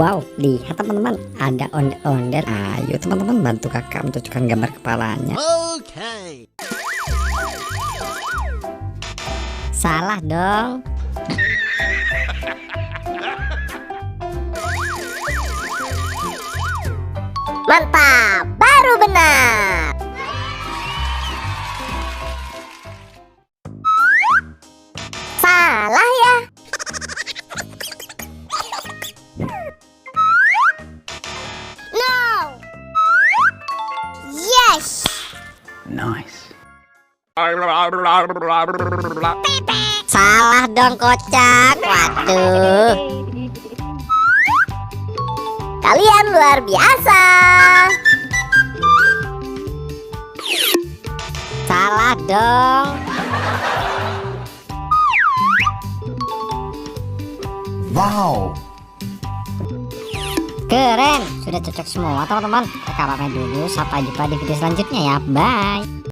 Wow, lihat teman-teman, ada ondel-ondel. Ayo teman-teman, bantu kakak mencocokkan gambar kepalanya. Oke. Salah dong. Mantap, baru benar. Salah ya. No. Yes. Nice. Salah dong kocak. Waduh. Kalian luar biasa. Salah dong. Wow. Keren, sudah cocok semua teman-teman. Kakak pamit dulu, sampai jumpa di video selanjutnya ya. Bye.